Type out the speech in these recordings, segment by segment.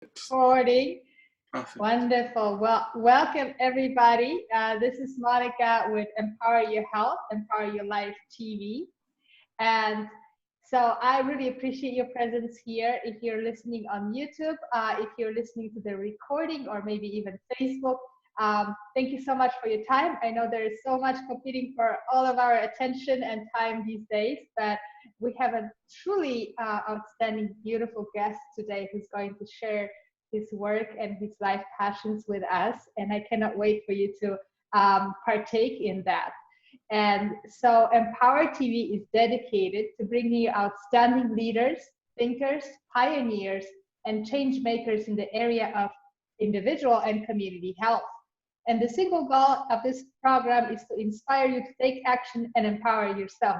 Recording. Perfect. Wonderful. Well, welcome everybody. This is Monica with Empower Your Health, Empower Your Life TV. And so I really appreciate your presence here. If you're listening on YouTube, if you're listening to the recording or maybe even Facebook, thank you so much for your time. I know there is so much competing for all of our attention and time these days, but we have a truly outstanding, beautiful guest today who's going to share his work and his life passions with us. And I cannot wait for you to partake in that. And so Empower TV is dedicated to bringing you outstanding leaders, thinkers, pioneers, and change makers in the area of individual and community health. And the single goal of this program is to inspire you to take action and empower yourself.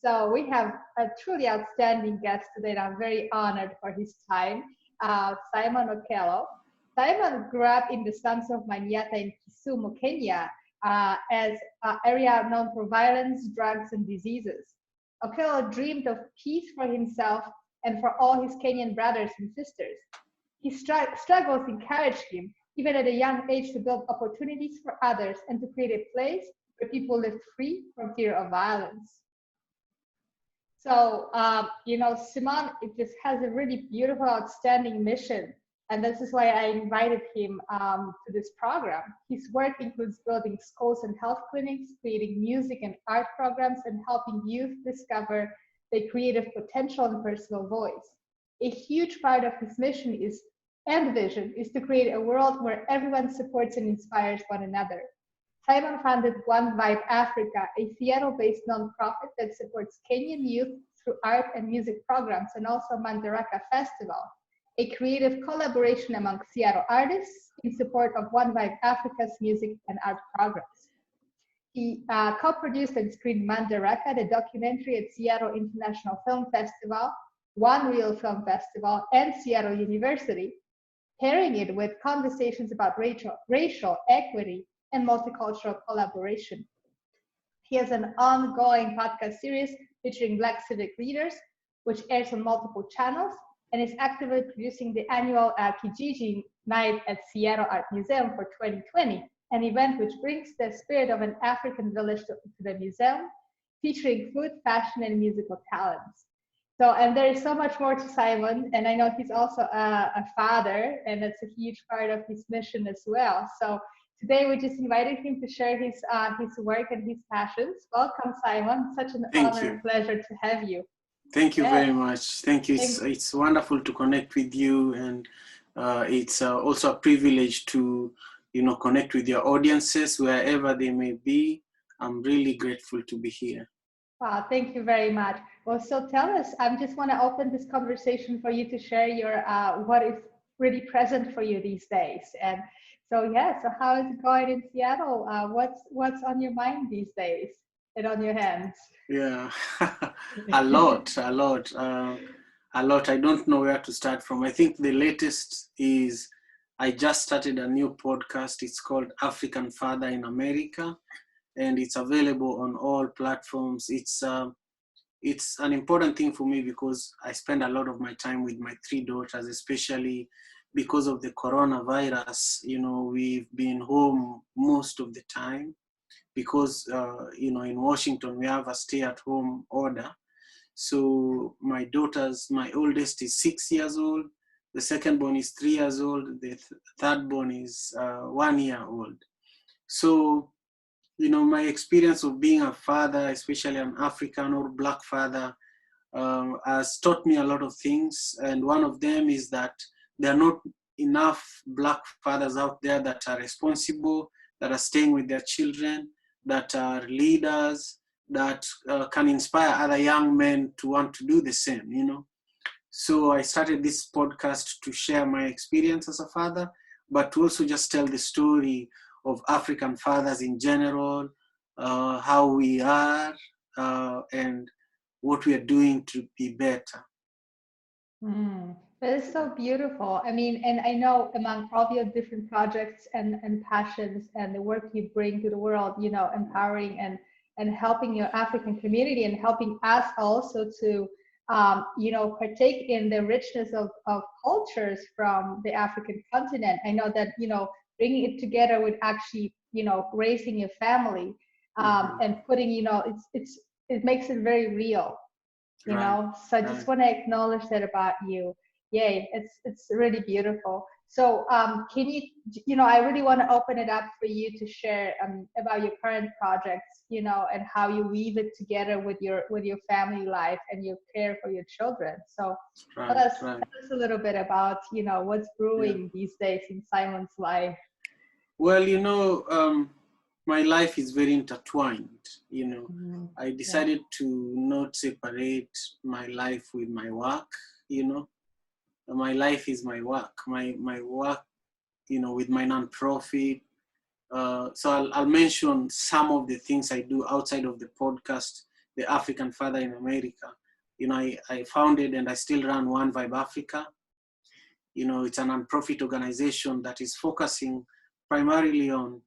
So we have a truly outstanding guest today, and I'm very honored for his time, Simon Okelo. Simon grew up in the slums of Manyatta in Kisumu, Kenya, as an area known for violence, drugs, and diseases. Okelo dreamed of peace for himself and for all his Kenyan brothers and sisters. His struggles encouraged him, even at a young age, to build opportunities for others and to create a place where people lived free from fear of violence. So, Simon, it just has a really beautiful, outstanding mission. And this is why I invited him to this program. His work includes building schools and health clinics, creating music and art programs, and helping youth discover their creative potential and personal voice. A huge part of his mission and vision is to create a world where everyone supports and inspires one another. Simon founded One Vibe Africa, a Seattle-based nonprofit that supports Kenyan youth through art and music programs, and also Mandaraka Festival, a creative collaboration among Seattle artists in support of One Vibe Africa's music and art programs. He co-produced and screened Mandaraka, the documentary at Seattle International Film Festival, One Real Film Festival, and Seattle University, pairing it with conversations about racial equity and multicultural collaboration. He has an ongoing podcast series featuring Black civic leaders, which airs on multiple channels, and is actively producing the annual Kijiji Night at Seattle Art Museum for 2020, an event which brings the spirit of an African village to the museum, featuring food, fashion, and musical talents. So, and there is so much more to Simon, and I know he's also a father, and that's a huge part of his mission as well. So today we just invited him to share his work and his passions. Welcome, Simon. Such an honor and pleasure to have you. Thank you very much. Thank you. It's wonderful to connect with you, and it's also a privilege to connect with your audiences wherever they may be. I'm really grateful to be here. Wow, thank you very much. Well, so tell us, I just want to open this conversation for you to share your what is really present for you these days. And so, so how is it going in Seattle? What's on your mind these days and on your hands? Yeah, a lot. I don't know where to start from. I think the latest is I just started a new podcast. It's called African Father in America, and it's available on all platforms. It's an important thing for me because I spend a lot of my time with my 3 daughters, especially because of the coronavirus. We've been home most of the time because, in Washington, we have a stay-at-home order. So my daughters, my oldest is 6 years old, the second born is 3 years old, the third born is 1 year old. So, my experience of being a father, especially an African or Black father, has taught me a lot of things. And one of them is that there are not enough Black fathers out there that are responsible, that are staying with their children, that are leaders, that can inspire other young men to want to do the same, So I started this podcast to share my experience as a father, but to also just tell the story of African fathers in general, how we are, and what we are doing to be better. That is so beautiful. I mean, and I know among all your different projects and passions and the work you bring to the world, empowering and helping your African community and helping us also to partake in the richness of cultures from the African continent. I know that, bringing it together with actually, raising a family, and putting, it makes it very real, Right. So I just want to acknowledge that about you. Yay, it's really beautiful. So can you, I really want to open it up for you to share about your current projects, and how you weave it together with your family life and your care for your children. So Right. tell us a little bit about, what's brewing these days in Simon's life. Well, my life is very intertwined. I decided to not separate my life with my work. My life is my work. My work, with my nonprofit. So I'll mention some of the things I do outside of the podcast, The African Father in America. I founded and I still run One Vibe Africa. It's a nonprofit organization that is focusing primarily on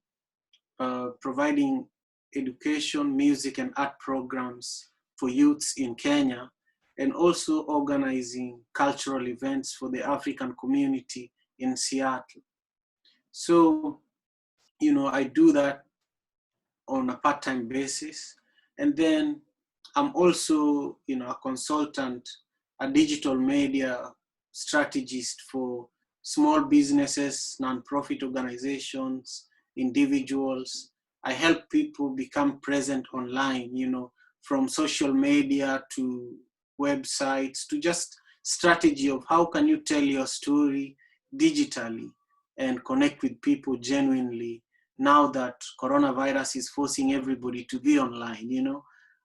providing education, music, and art programs for youths in Kenya, and also organizing cultural events for the African community in Seattle. So, I do that on a part-time basis. And then I'm also, a consultant, a digital media strategist for small businesses, nonprofit organizations, individuals. I help people become present online, from social media to websites to just strategy of how can you tell your story digitally and connect with people genuinely now that coronavirus is forcing everybody to be online.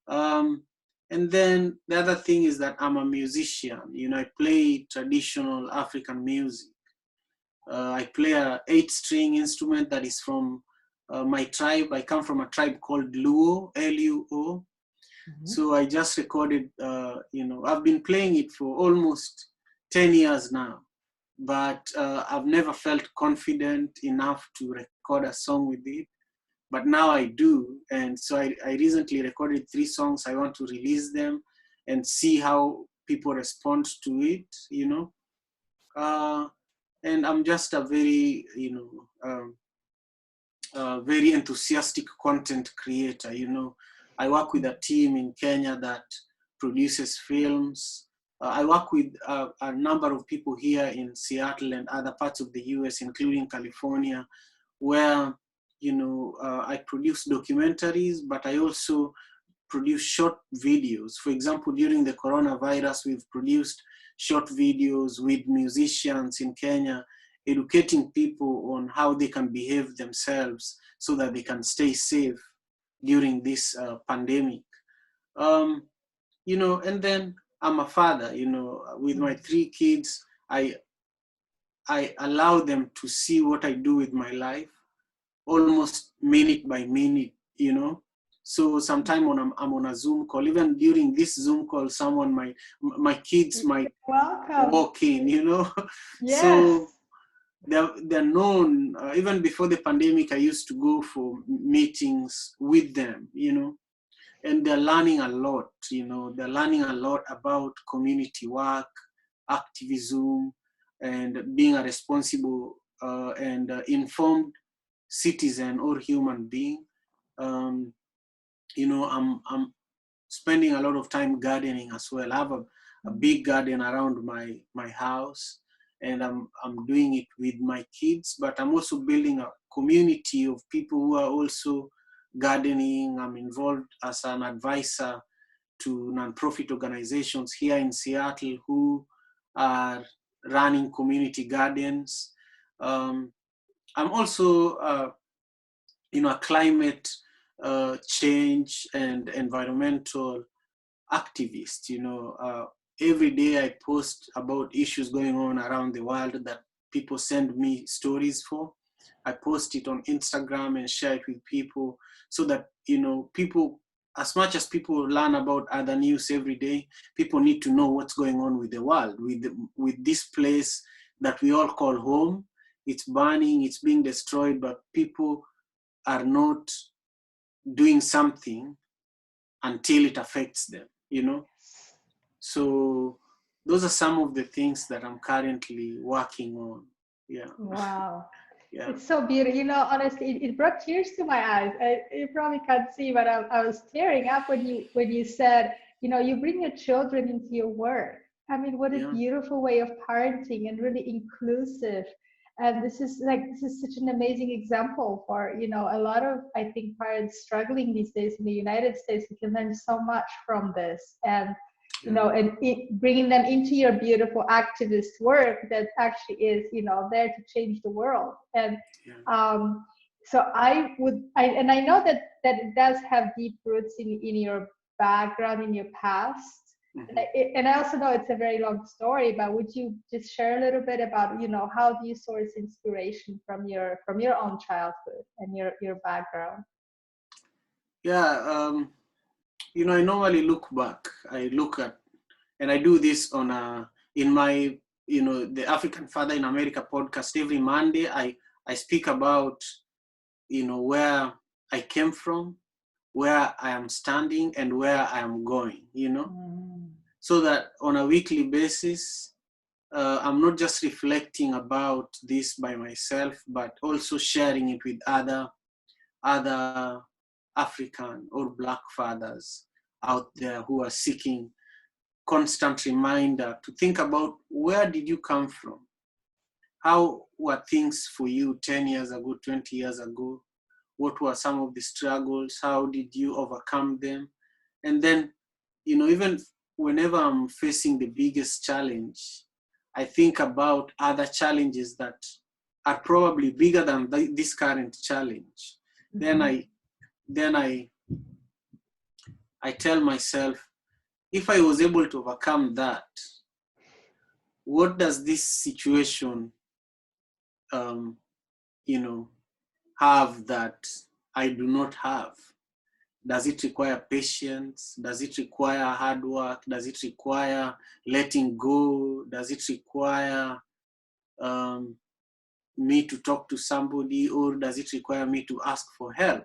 And then the other thing is that I'm a musician. I play traditional African music. I play a 8-string instrument that is from my tribe. I come from a tribe called Luo, Luo. So I just recorded, I've been playing it for almost 10 years now, but I've never felt confident enough to record a song with it. But now I do. And so I recently recorded 3 songs. I want to release them and see how people respond to it. And I'm just a very, very enthusiastic content creator. I work with a team in Kenya that produces films. I work with a number of people here in Seattle and other parts of the US, including California, where, I produce documentaries, but I also produce short videos. For example, during the coronavirus, we've produced short videos with musicians in Kenya, educating people on how they can behave themselves so that they can stay safe during this pandemic. And then I'm a father, with my 3 kids, I allow them to see what I do with my life, almost minute by minute, So sometime I'm on a Zoom call. Even during this Zoom call, my kids might walk in, Yes. So they're known. Even before the pandemic, I used to go for meetings with them, and they're learning a lot, They're learning a lot about community work, activism, and being a responsible and informed citizen or human being. I'm spending a lot of time gardening as well. I have a big garden around my house, and I'm doing it with my kids, but I'm also building a community of people who are also gardening. I'm involved as an advisor to nonprofit organizations here in Seattle who are running community gardens. I'm also a climate change and environmental activist. Every day I post about issues going on around the world that people send me stories for. I post it on Instagram and share it with people so that, people, as much as people learn about other news every day, people need to know what's going on with the world, with this place that we all call home. It's burning, it's being destroyed, but people are not doing something until it affects them. So those are some of the things that I'm currently working on. Yeah. Wow. Yeah. It's so beautiful. You know, honestly, it brought tears to my eyes. You probably can't see, but I was tearing up when you said, you know, you bring your children into your work. I mean, what a Yeah. beautiful way of parenting and really inclusive. And this is such an amazing example for, you know, a lot of, I think, parents struggling these days in the United States. We can learn so much from this. And you know, and bringing them into your beautiful activist work that actually is, you know, there to change the world. And so and I know that it does have deep roots in your background, in your past. Mm-hmm. And I also know it's a very long story, but would you just share a little bit about, you know, how do you source inspiration from your own childhood and your background? Yeah. You know, I normally look back. I look at, and I do this on in my, you know, the African Father in America podcast. Every Monday, I speak about, you know, where I came from, where I am standing, and where I am going. You know, so that on a weekly basis, I'm not just reflecting about this by myself, but also sharing it with other African or Black fathers out there who are seeking constant reminder to think about, where did you come from? How were things for you 10 years ago, 20 years ago? What were some of the struggles? How did you overcome them? And then, you know, even whenever I'm facing the biggest challenge, I think about other challenges that are probably bigger than this current challenge. Mm-hmm. Then I tell myself, if I was able to overcome that, what does this situation, you know, have that I do not have? Does it require patience? Does it require hard work? Does it require letting go? Does it require me to talk to somebody, or does it require me to ask for help?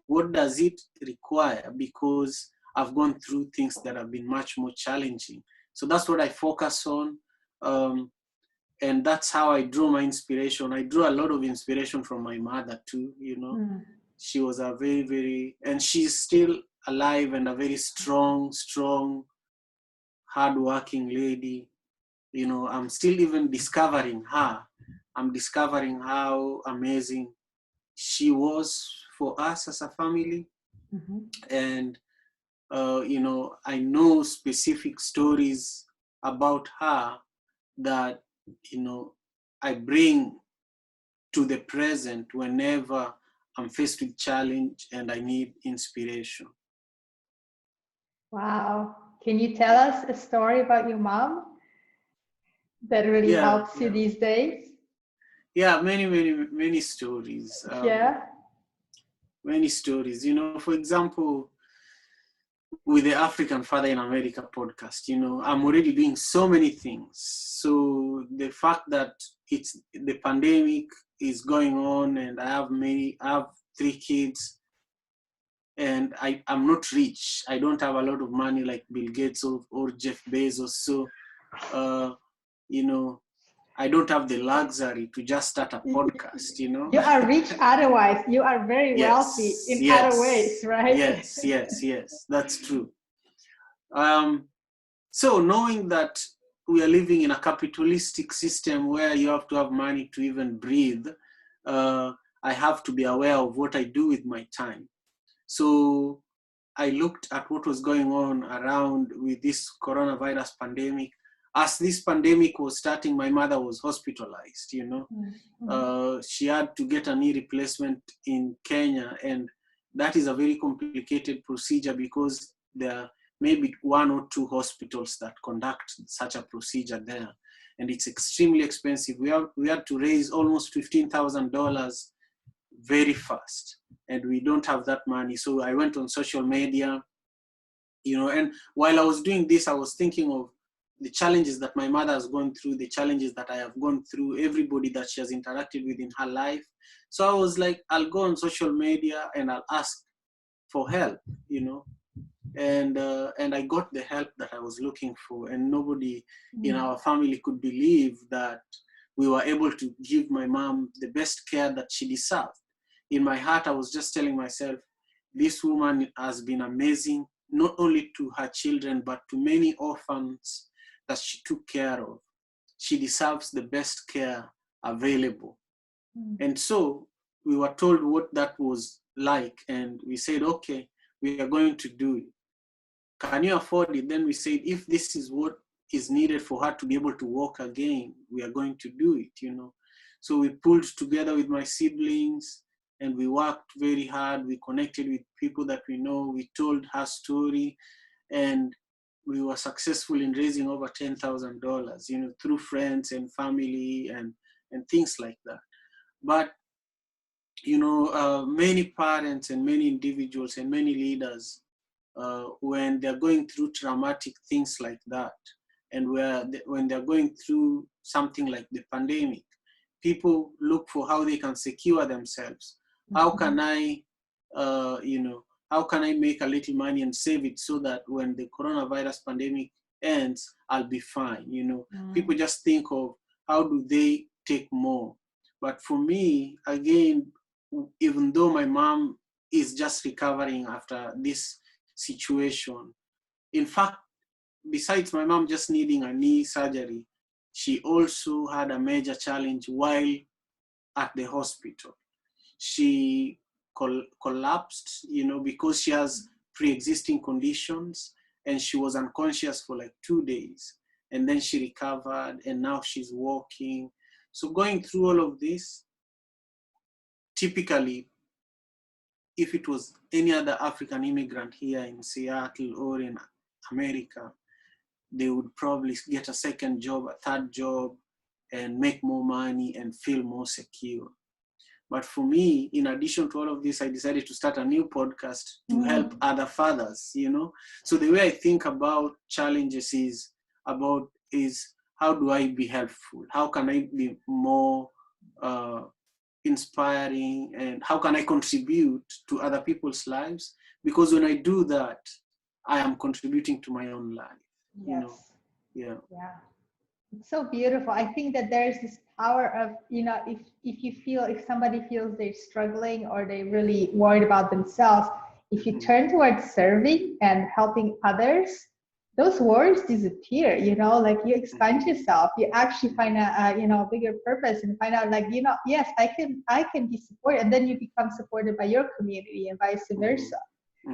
What does it require? Because I've gone through things that have been much more challenging. So that's what I focus on. And that's how I draw my inspiration. I draw a lot of inspiration from my mother too, you know. She was a very, and she's still alive and a very strong, hardworking lady. You know, I'm still even discovering her. I'm discovering how amazing she was for us as a family. Mm-hmm. And, you know, I know specific stories about her that, you know, I bring to the present whenever I'm faced with challenge and I need inspiration. Wow. Can you tell us a story about your mom that really helps you these days? Yeah, many stories. Yeah. Many stories. You know, for example, with the African Father in America podcast, you know, I'm already doing so many things. So the fact that it's the pandemic is going on and I have 3 kids, and I'm not rich. I don't have a lot of money like Bill Gates or Jeff Bezos. So, you know, I don't have the luxury to just start a podcast, you know. You are rich otherwise. You are very wealthy Yes, in other ways, yes, right? yes. That's true. So knowing that we are living in a capitalistic system where you have to have money to even breathe, I have to be aware of what I do with my time. So I looked at what was going on around with this coronavirus pandemic. As this pandemic was starting, my mother was hospitalized, you know. She had to get a knee replacement in Kenya, and that is a very complicated procedure because there are maybe 1 or 2 hospitals that conduct such a procedure there, and it's extremely expensive. We had to raise almost $15,000 very fast, and we don't have that money. So I went on social media, you know, and while I was doing this, I was thinking of the challenges that my mother has gone through, the challenges that I have gone through, everybody that she has interacted with in her life. So I was like, I'll go on social media and I'll ask for help, you know. and I got the help that I was looking for, and nobody in our family could believe that we were able to give my mom the best care that she deserved. In my heart, I was just telling myself, this woman has been amazing, not only to her children, but to many orphans that she took care of. She deserves the best care available. And so we were told what that was like, and we said, okay, we are going to do it. Can you afford it? Then we said, if this is what is needed for her to be able to walk again, we are going to do it, you know. So we pulled together with my siblings and we worked very hard. We connected with people that we know. We told her story, and we were successful in raising over $10,000, you know, through friends and family and things like that. But, you know, many parents and many individuals and many leaders, when they're going through traumatic things like that, and when they're going through something like the pandemic, people look for how they can secure themselves. How can I, you know, how can I make a little money and save it so that when the coronavirus pandemic ends, I'll be fine, you know. People just think of how do they take more. But for me, again, even though my mom is just recovering after this situation, in fact, besides my mom just needing a knee surgery, she also had a major challenge while at the hospital. She collapsed, you know, because she has pre-existing conditions, and she was unconscious for like 2 days. And then she recovered, and now she's walking. So going through all of this, typically, if it was any other African immigrant here in Seattle or in America, they would probably get a second job, a third job, and make more money and feel more secure. But for me, in addition to all of this, I decided to start a new podcast to help other fathers, you know? So the way I think about challenges is how do I be helpful? How can I be more inspiring, and how can I contribute to other people's lives? Because when I do that, I am contributing to my own life, you know? Yeah. It's so beautiful. I think that there's this power of, you know, if somebody feels they're struggling or they're really worried about themselves, if you turn towards serving and helping others, those worries disappear, you know, like you expand yourself, you actually find a you know, bigger purpose, and find out like, you know, yes, I can be supported, and then you become supported by your community and vice versa.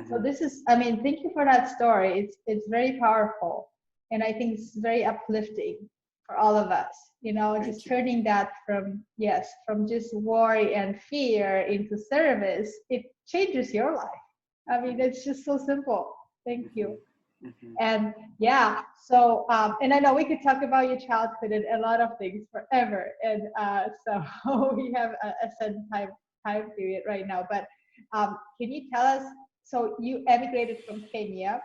So this is, I mean, thank you for that story. It's very powerful. And I think it's very uplifting for all of us, you know, just turning that from just worry and fear into service. It changes your life. I mean, it's just so simple. Thank you. And yeah, so, and I know we could talk about your childhood and a lot of things forever. And so we have a certain time period right now, but can you tell us, so you emigrated from Kenya,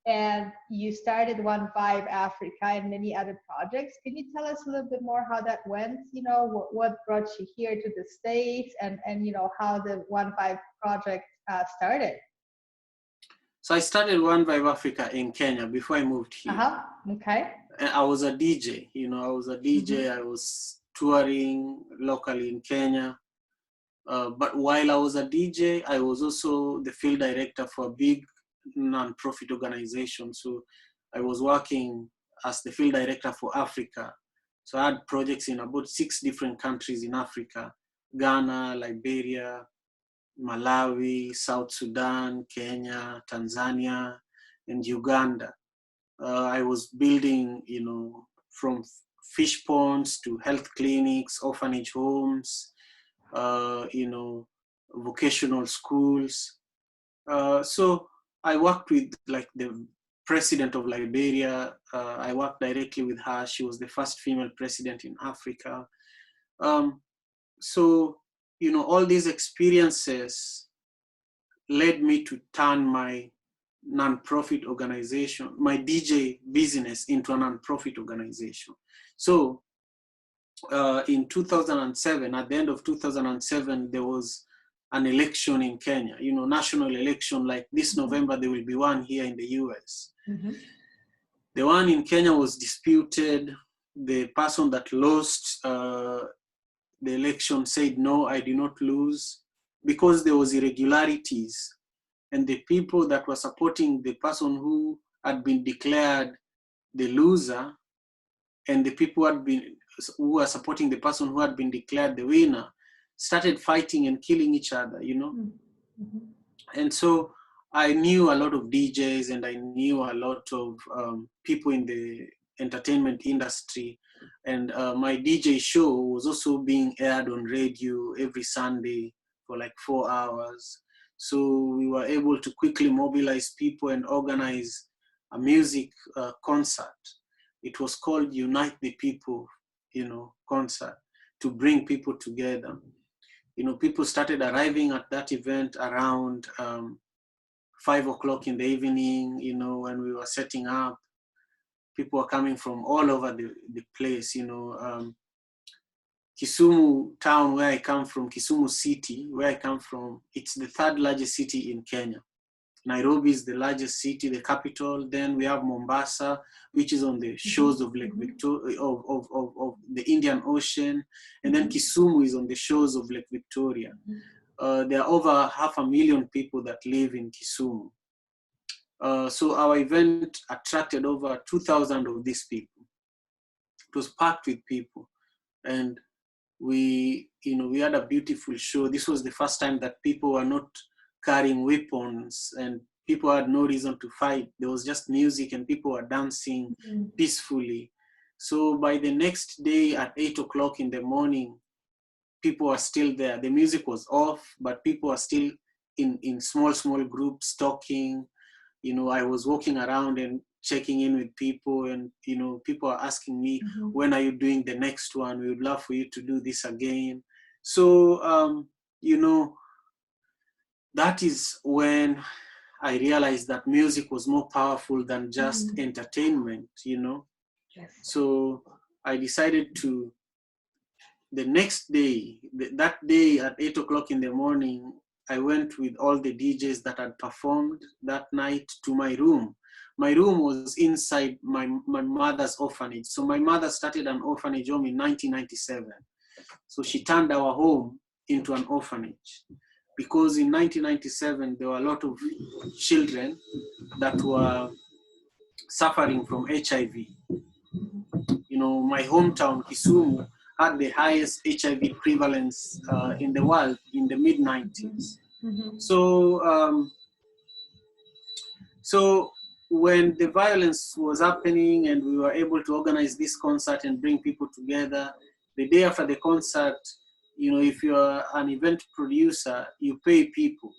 and you started One Vibe Africa and many other projects. Can you tell us a little bit more how that went? You know, what brought you here to the States, and you know, how the One Vibe project started? So I started One Vibe Africa in Kenya before I moved here. Okay. And I was a DJ, you know, I was a DJ. I was touring locally in Kenya. But while I was a DJ, I was also the field director for a big non-profit organization. So I was working as the field director for Africa. So I had projects in about 6 different countries in Africa: Ghana, Liberia, Malawi, South Sudan, Kenya, Tanzania, and Uganda. I was building, you know, from fish ponds to health clinics, orphanage homes, you know, vocational schools. So I worked with like the president of Liberia. I worked directly with her. She was the first female president in Africa. So, you know, all these experiences led me to turn my non-profit organization, my DJ business, into a non-profit organization. So in 2007, at the end of 2007, there was an election in Kenya, national election, like this November, there will be one here in the US. The one in Kenya was disputed. The person that lost the election said, no, I did not lose, because there was irregularities. And the people that were supporting the person who had been declared the loser, and the people who were supporting the person who had been declared the winner, started fighting and killing each other, And so I knew a lot of DJs, and I knew a lot of people in the entertainment industry. And my DJ show was also being aired on radio every Sunday for like 4 hours. So we were able to quickly mobilize people and organize a music concert. It was called Unite the People, concert, to bring people together. People started arriving at that event around 5 o'clock in the evening, when we were setting up. People were coming from all over the place, Kisumu town, where I come from, Kisumu city, where I come from, it's the third largest city in Kenya. Nairobi is the largest city, the capital. Then we have Mombasa, which is on the shores of Lake Victoria, of the Indian Ocean. And then Kisumu is on the shores of Lake Victoria. There are over 500,000 people that live in Kisumu. So our event attracted over 2,000 of these people. It was packed with people. And we had a beautiful show. This was the first time that people were not carrying weapons, and people had no reason to fight. There was just music, and people were dancing peacefully. So by the next day at 8 o'clock in the morning, people were still there. The music was off, but people were still in small groups talking. I was walking around and checking in with people, and people are asking me, when are you doing the next one? We would love for you to do this again. So that is when I realized that music was more powerful than just entertainment. Yes. So I decided to, the next day, that day at 8 o'clock in the morning, I went with all the DJs that had performed that night to my room. My room was inside my mother's orphanage. So my mother started an orphanage home in 1997. So she turned our home into an orphanage, because in 1997, there were a lot of children that were suffering from HIV. My hometown, Kisumu, had the highest HIV prevalence in the world in the mid-90s. So when the violence was happening and we were able to organize this concert and bring people together, the day after the concert, if you're an event producer, you pay people,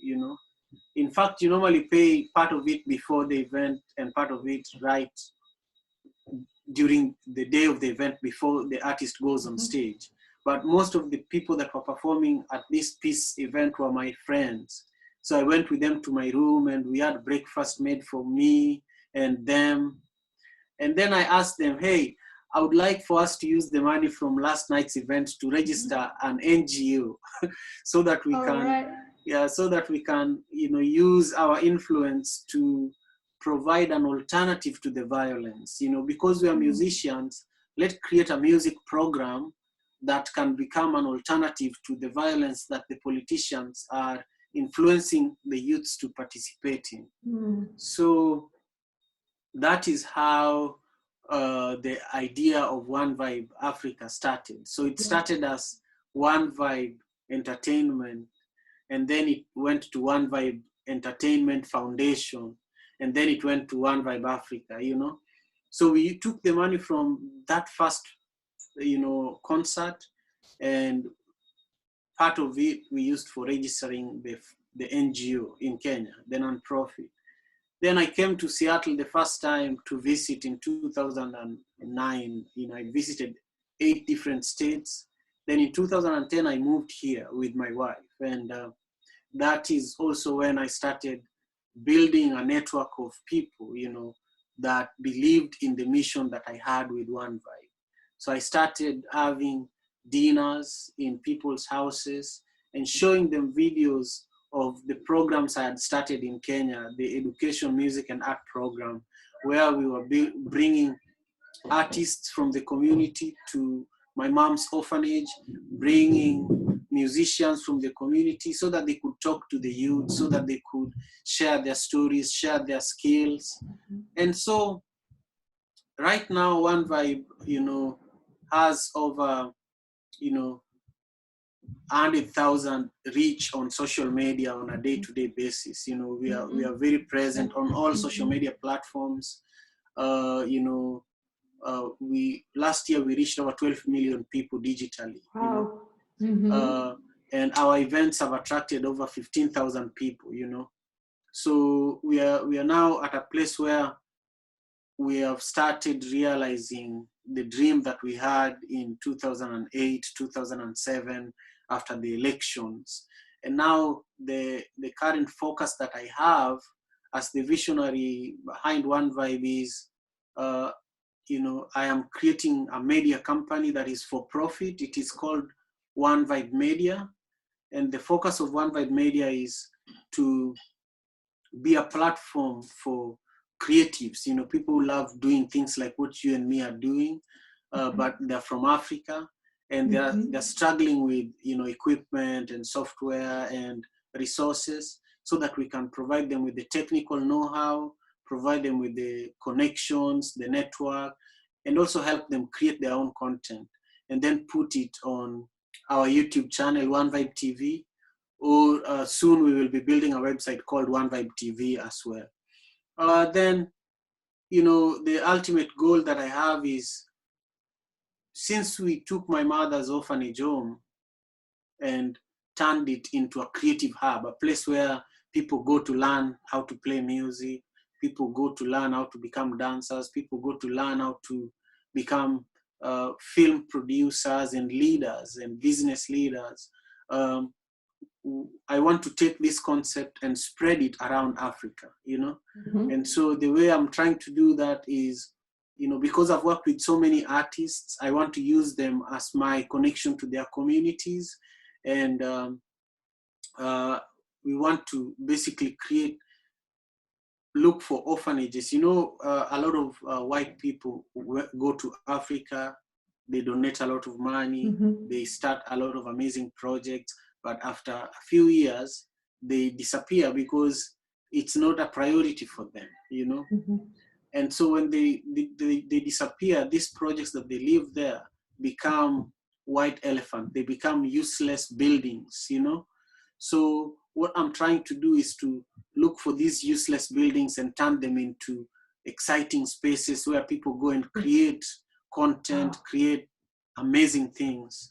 In fact, you normally pay part of it before the event and part of it right during the day of the event before the artist goes on stage. But most of the people that were performing at this peace event were my friends. So I went with them to my room, and we had breakfast made for me and them. And then I asked them, hey, I would like for us to use the money from last night's event to register an NGO so that we can use our influence to provide an alternative to the violence. Because we are musicians, let's create a music program that can become an alternative to the violence that the politicians are influencing the youths to participate in. So that is how the idea of One Vibe Africa started. So it started as One Vibe Entertainment, and then it went to One Vibe Entertainment Foundation, and then it went to One Vibe Africa, So we took the money from that first, concert, and part of it we used for registering the NGO in Kenya, the non-profit. Then I came to Seattle the first time to visit in 2009. I visited 8 different states. Then in 2010, I moved here with my wife. And that is also when I started building a network of people, that believed in the mission that I had with One Vibe. So I started having dinners in people's houses, and showing them videos of the programs I had started in Kenya, the education, music, and art program, where we were bringing artists from the community to my mom's orphanage, bringing musicians from the community so that they could talk to the youth, so that they could share their stories, share their skills. And so right now, One Vibe, has over, 100,000 reach on social media on a day-to-day basis. We are very present on all social media platforms. We last year we reached over 12 million people digitally. Wow. And our events have attracted over 15,000 people. So we are now at a place where we have started realizing the dream that we had in 2008, 2007, after the elections. And now the current focus that I have as the visionary behind One Vibe is, I am creating a media company that is for profit. It is called One Vibe Media. And the focus of One Vibe Media is to be a platform for creatives, people who love doing things like what you and me are doing, but they're from Africa, and they're struggling with, equipment and software and resources, so that we can provide them with the technical know-how, provide them with the connections, the network, and also help them create their own content, and then put it on our YouTube channel, One Vibe TV, or soon we will be building a website called One Vibe TV as well. Then, the ultimate goal that I have is, since we took my mother's orphanage home and turned it into a creative hub, a place where people go to learn how to play music, people go to learn how to become dancers, people go to learn how to become film producers and leaders and business leaders. I want to take this concept and spread it around Africa, And so the way I'm trying to do that is, because I've worked with so many artists, I want to use them as my connection to their communities. And we want to basically look for orphanages. A lot of white people go to Africa, they donate a lot of money, they start a lot of amazing projects, but after a few years, they disappear because it's not a priority for them, And so when they disappear, these projects that they leave there become white elephant. They become useless buildings, So what I'm trying to do is to look for these useless buildings and turn them into exciting spaces where people go and create content, create amazing things.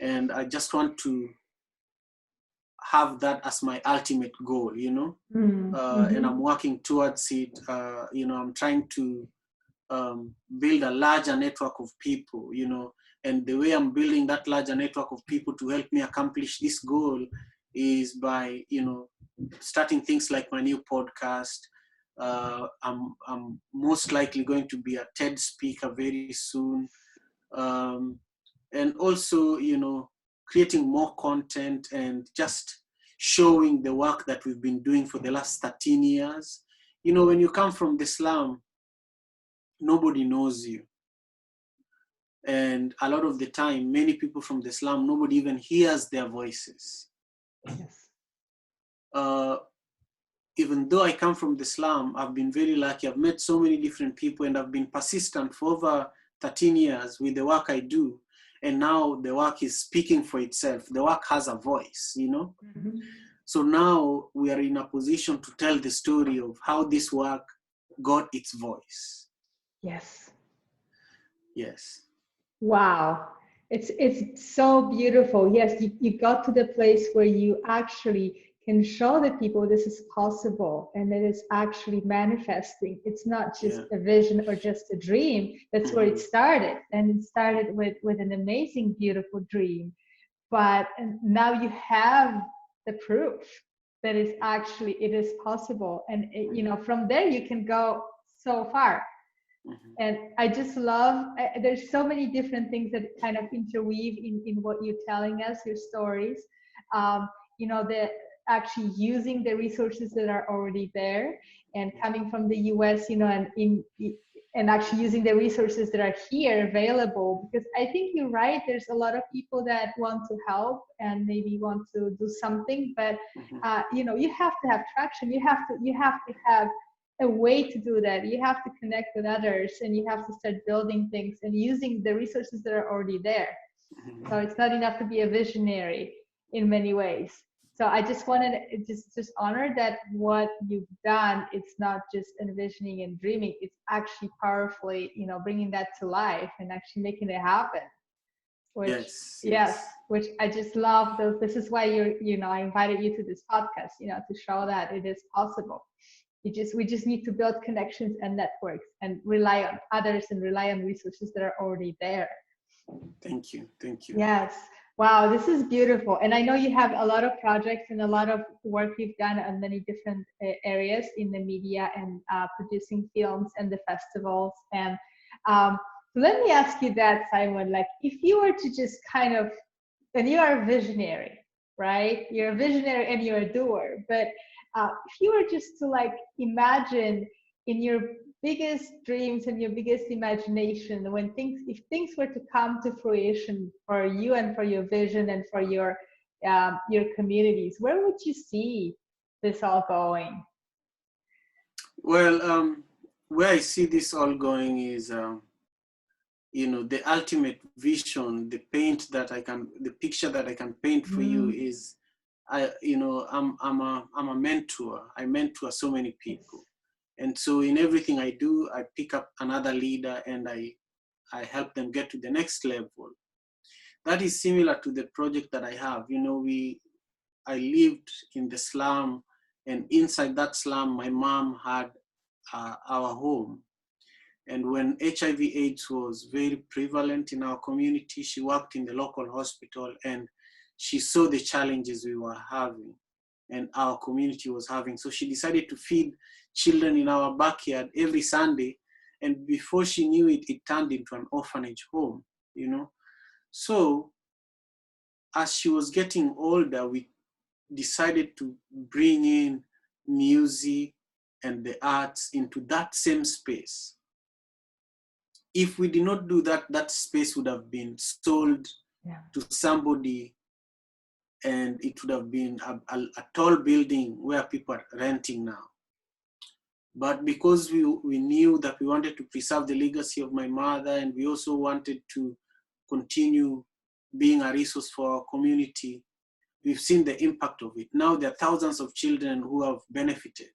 And I just want to have that as my ultimate goal, and I'm working towards it. I'm trying to build a larger network of people, and the way I'm building that larger network of people to help me accomplish this goal is by, starting things like my new podcast. I'm most likely going to be a TED speaker very soon. And also, creating more content and just showing the work that we've been doing for the last 13 years. When you come from the slum, nobody knows you. And a lot of the time, many people from the slum, nobody even hears their voices. Yes. Even though I come from the slum, I've been very lucky. I've met so many different people, and I've been persistent for over 13 years with the work I do. And now the work is speaking for itself. The work has a voice, So now we are in a position to tell the story of how this work got its voice. Yes. Yes. Wow. It's so beautiful. Yes, you got to the place where you actually can show the people this is possible and it is actually manifesting. It's not just a vision or just a dream. That's where it started. And it started with an amazing, beautiful dream. But now you have the proof that it is possible. And from there you can go so far. And I just love, there's so many different things that kind of interweave in what you're telling us, your stories. You know, the actually using the resources that are already there, and coming from the US, you know, and actually using the resources that are here available. Because I think you're right, there's a lot of people that want to help and maybe want to do something, but you know, you have to have traction. You have to have a way to do that. You have to connect with others, and you have to start building things and using the resources that are already there. So it's not enough to be a visionary in many ways. So I just wanted to just honor that what you've done, it's not just envisioning and dreaming, it's actually powerfully, you know, bringing that to life and actually making it happen. Which, yes, which I just love. This is why you know, I invited you to this podcast, you know, to show that it is possible. We just need to build connections and networks and rely on others and rely on resources that are already there. Thank you. Yes. Wow, this is beautiful. And I know you have a lot of projects and a lot of work you've done on many different areas in the media and producing films and the festivals. And let me ask you that, Simon, like if you were to just kind of, and you are a visionary, right? You're a visionary and you're a doer, but if you were just to like imagine in your biggest dreams and your biggest imagination, if things were to come to fruition for you and for your vision and for your communities, where would you see this all going? Well, where I see this all going is, you know, the ultimate vision, the picture that I can paint for you is, you know, I'm a mentor. I mentor so many people. And so in everything I do, I pick up another leader and I help them get to the next level. That is similar to the project that I have. You know, I lived in the slum, and inside that slum, my mom had our home. And when HIV/AIDS was very prevalent in our community, she worked in the local hospital and she saw the challenges we were having and our community was having. So she decided to feed children in our backyard every Sunday. And before she knew it, it turned into an orphanage home, you know. So as she was getting older, we decided to bring in music and the arts into that same space. If we did not do that, that space would have been sold to somebody, and it would have been a tall building where people are renting now. But because we knew that we wanted to preserve the legacy of my mother, and we also wanted to continue being a resource for our community, we've seen the impact of it. Now there are thousands of children who have benefited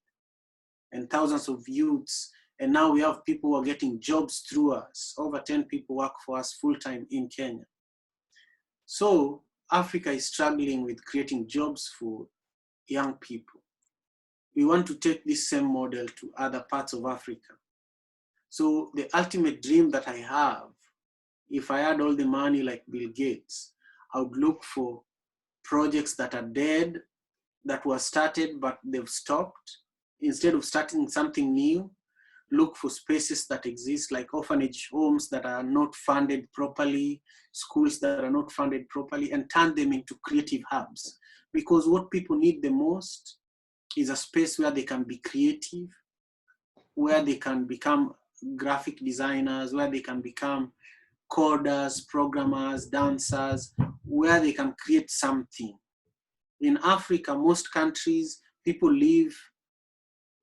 and thousands of youths. And now we have people who are getting jobs through us. Over 10 people work for us full-time in Kenya. So Africa is struggling with creating jobs for young people. We want to take this same model to other parts of Africa. So the ultimate dream that I have, if I had all the money like Bill Gates, I would look for projects that are dead, that were started but they've stopped. Instead of starting something new, look for spaces that exist, like orphanage homes that are not funded properly, schools that are not funded properly, and turn them into creative hubs. Because what people need the most is a space where they can be creative, where they can become graphic designers, where they can become coders, programmers, dancers, where they can create something. In Africa, most countries, people live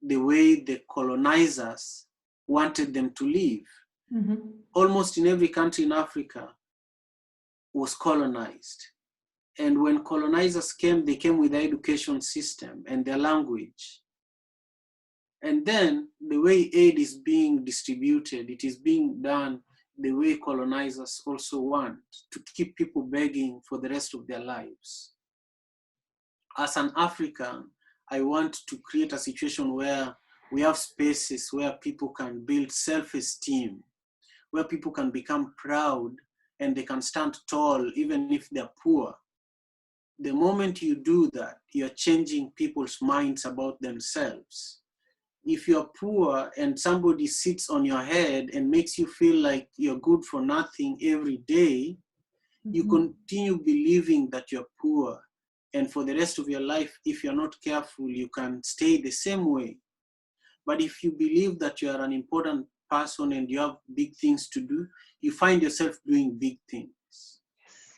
the way the colonizers wanted them to live. Mm-hmm. Almost in every country in Africa was colonized. And when colonizers came, they came with their education system and their language. And then the way aid is being distributed, it is being done the way colonizers also want, to keep people begging for the rest of their lives. As an African, I want to create a situation where we have spaces where people can build self-esteem, where people can become proud and they can stand tall even if they're poor. The moment you do that, you're changing people's minds about themselves. if you're poor and somebody sits on your head and makes you feel like you're good for nothing every day, you continue believing that you're poor. And for the rest of your life, if you're not careful, you can stay the same way. But if you believe that you are an important person and you have big things to do, you find yourself doing big things.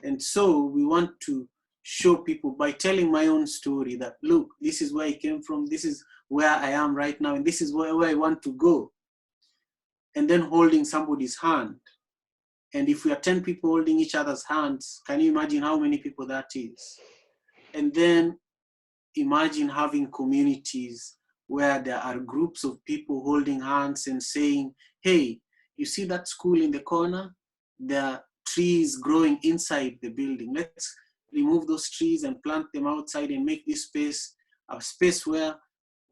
And so we want to show people by telling my own story that, look, this is where I came from, this is where I am right now, and this is where I want to go. And then holding somebody's hand. And if we are 10 people holding each other's hands, can you imagine how many people that is? And then imagine having communities where there are groups of people holding hands and saying, hey, you see that school in the corner? There are trees growing inside the building. Let's remove those trees and plant them outside and make this space a space where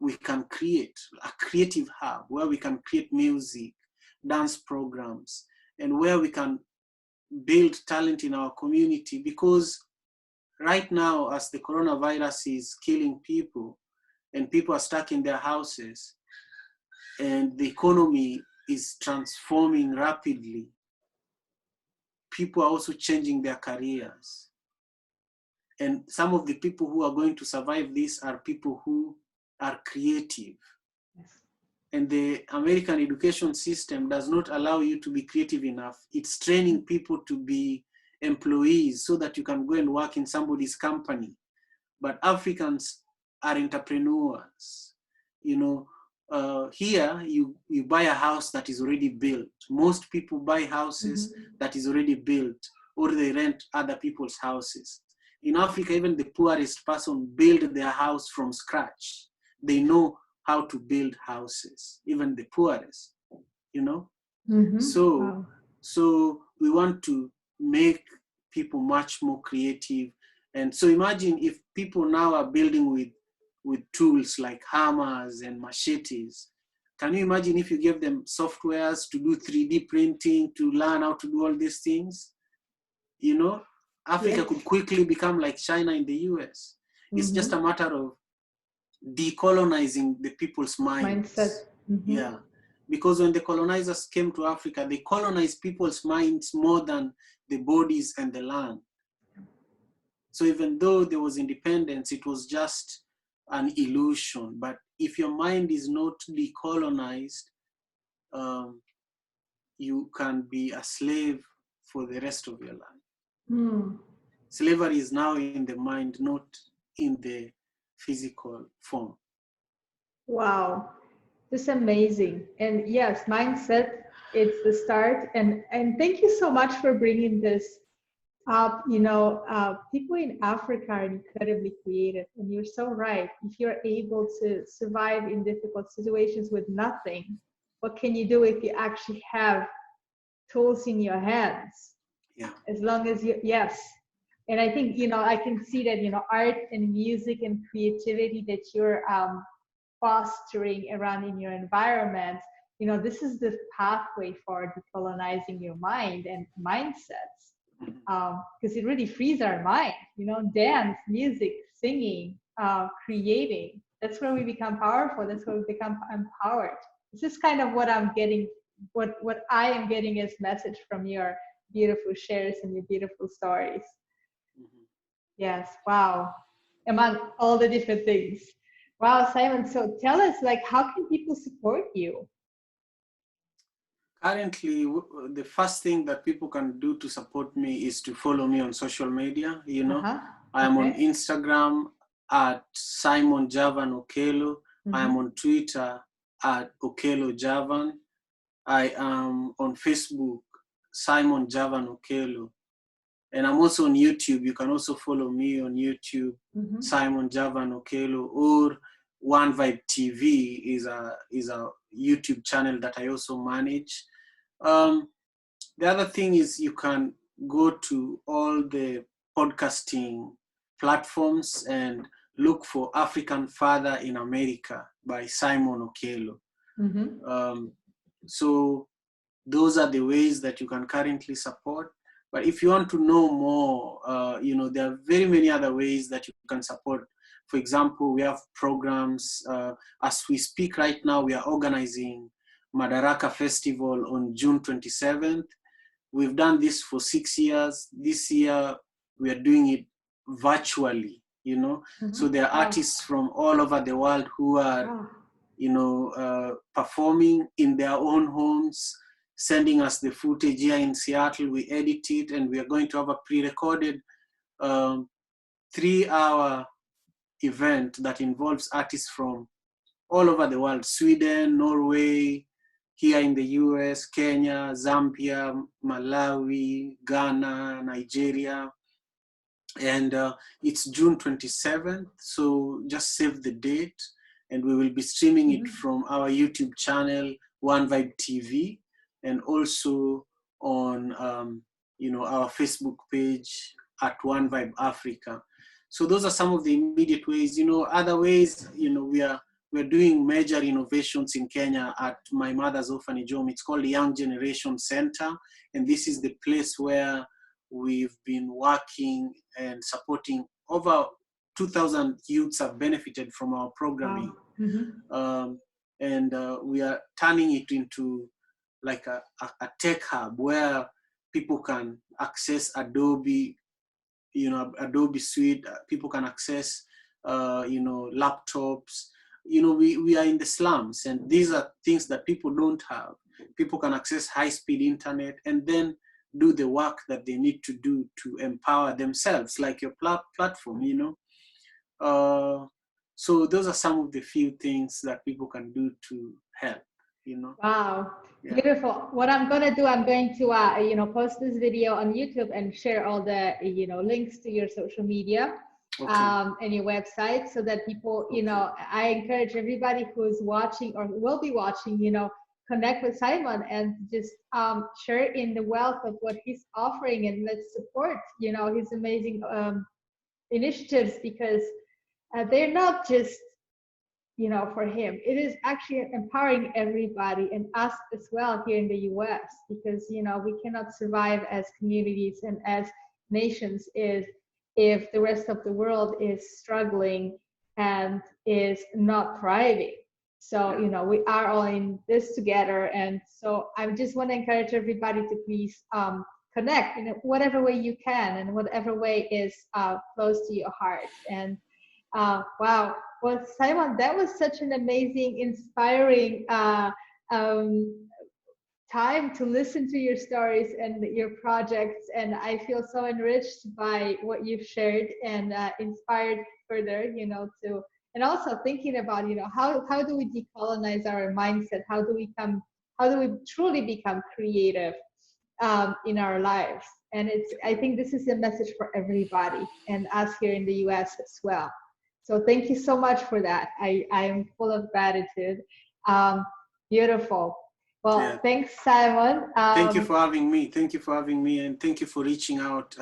we can create a creative hub, where we can create music, dance programs, and where we can build talent in our community. Because right now, as the coronavirus is killing people and people are stuck in their houses and the economy is transforming rapidly, people are also changing their careers. And some of the people who are going to survive this are people who are creative. Yes. And the American education system does not allow you to be creative enough. It's training people to be employees so that you can go and work in somebody's company. But Africans are entrepreneurs. You know, here you buy a house that is already built. Most people buy houses that is already built, or they rent other people's houses. In Africa, even the poorest person build their house from scratch. They know how to build houses, even the poorest, you know? So we want to make people much more creative. And so imagine if people now are building with tools like hammers and machetes. Can you imagine if you gave them softwares to do 3D printing, to learn how to do all these things? You know, Africa could quickly become like China in the US. It's just a matter of decolonizing the people's minds. Mindset. Yeah. Because when the colonizers came to Africa, they colonized people's minds more than the bodies and the land. So even though there was independence, it was just an illusion. But if your mind is not decolonized, you can be a slave for the rest of your life. Slavery is now in the mind, not in the physical form. Wow, this is amazing. And yes, mindset, it's the start. And thank you so much for bringing this up. You know, people in Africa are incredibly creative, and you're so right. If you're able to survive in difficult situations with nothing, what can you do if you actually have tools in your hands? Yeah. As long as you, yes. And I think, you know, I can see that, you know, art and music and creativity that you're fostering around in your environment, you know, this is the pathway for decolonizing your mind and mindsets. Because it really frees our mind, you know, dance, music, singing, creating. That's where we become powerful. That's where we become empowered. This is kind of what I'm getting, what I am getting as message from your beautiful shares and your beautiful stories. Yes, wow. Among all the different things. Wow, Simon, so tell us, like, how can people support you? Currently, the first thing that people can do to support me is to follow me on social media. You know, I am on Instagram at Simon Javan Okelo. I am on Twitter at Okelo Javan. I am on Facebook, Simon Javan Okelo. And I'm also on YouTube. You can also follow me on YouTube, Simon Javan Okelo, or One Vibe TV is a YouTube channel that I also manage. The other thing is you can go to all the podcasting platforms and look for African Father in America by Simon Okelo. So those are the ways that you can currently support. But if you want to know more, you know, there are very many other ways that you can support. For example, we have programs. As we speak right now, we are organizing Madaraka Festival on June 27th. We've done this for 6 years. This year, we are doing it virtually, you know. So there are artists from all over the world who are, performing in their own homes, sending us the footage here in Seattle. We edit it, and we are going to have a pre-recorded 3-hour event that involves artists from all over the world: Sweden, Norway, here in the US, Kenya, Zambia, Malawi, Ghana, Nigeria. And it's June 27th, so just save the date. And we will be streaming it from our YouTube channel, One Vibe TV, and also on our Facebook page at One Vibe Africa. So those are some of the immediate ways. Other ways, we're doing major innovations in Kenya at my mother's orphanage home. It's called the Young Generation Center, and this is the place where we've been working and supporting. Over 2,000 youths have benefited from our programming. Wow. And we are turning it into like a tech hub where people can access Adobe, Adobe Suite. People can access, laptops. We are in the slums, and these are things that people don't have. People can access high-speed internet and then do the work that they need to do to empower themselves, like your platform, So those are some of the few things that people can do to help, Wow, yeah. Beautiful. What I'm going to do, I'm going to, post this video on YouTube and share all the, links to your social media. Okay. And your website, so that people, I encourage everybody who's watching or will be watching, connect with Simon and just share in the wealth of what he's offering, and let's support, his amazing initiatives, because they're not just, for him. It is actually empowering everybody, and us as well here in the US, because, we cannot survive as communities and as nations if the rest of the world is struggling and is not thriving. So, we are all in this together. And so I just want to encourage everybody to please connect in whatever way you can, and whatever way is close to your heart. And wow. Well, Simon, that was such an amazing, inspiring time to listen to your stories and your projects, and I feel so enriched by what you've shared, and inspired further, and also thinking about, how do we decolonize our mindset? How do we truly become creative in our lives? And I think this is a message for everybody, and us here in the US as well. So thank you so much for that. I am full of gratitude. Beautiful. Well, yeah. Thanks, Simon. Thank you for having me. Thank you for having me, and thank you for reaching out.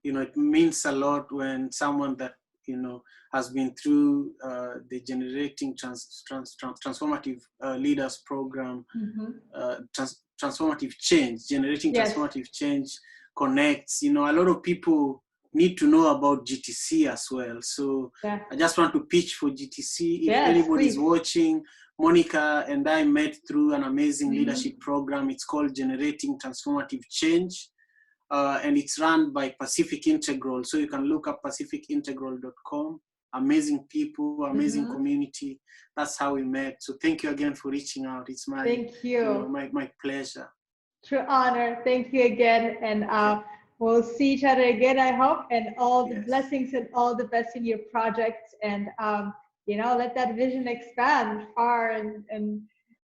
It means a lot when someone that has been through the Generating Transformative Leaders Program, Transformative Change, Generating Transformative Change connects. A lot of people need to know about GTC as well. So I just want to pitch for GTC. If anybody's watching, Monica and I met through an amazing leadership program. It's called Generating Transformative Change. And it's run by Pacific Integral. So you can look up pacificintegral.com. Amazing people, amazing community. That's how we met. So thank you again for reaching out. It's my, my pleasure. True honor. Thank you again. And we'll see each other again, I hope. And all the blessings and all the best in your projects. And, let that vision expand far and